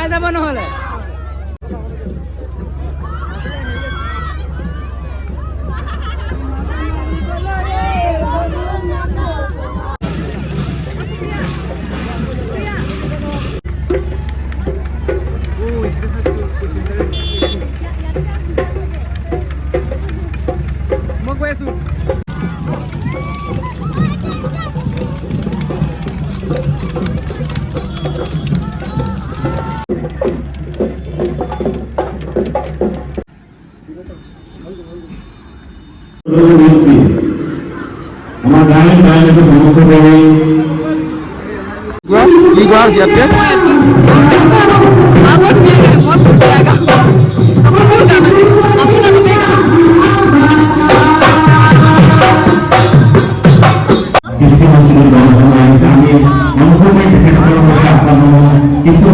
ওলাই যাব নহলে মই গৈ আছো আমার গায়ে গায়ে তো ভ্রমণ করে কি গাছ যাচ্ছে আমার মেয়ে মত লাগা আমার কোটা আপনার মেয়ে কিছু মানুষের গণনা আছে আমি অনুভবই থেকে কথা আপনারা কিছু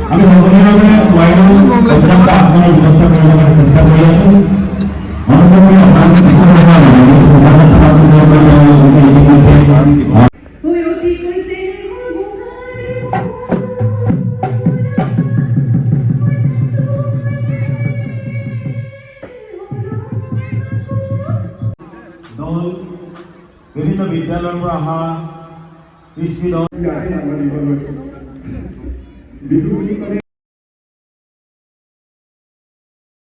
আমি ভগবানের ওয়াইড প্রোগ্রামটা আপনাদের ব্যবস্থা করার চেষ্টা করি আছি অনুভবই আপনাদের কিছু কথা দল বিভিন্ন বিদ্যালয়ৰ পৰা অহা কৃষি দল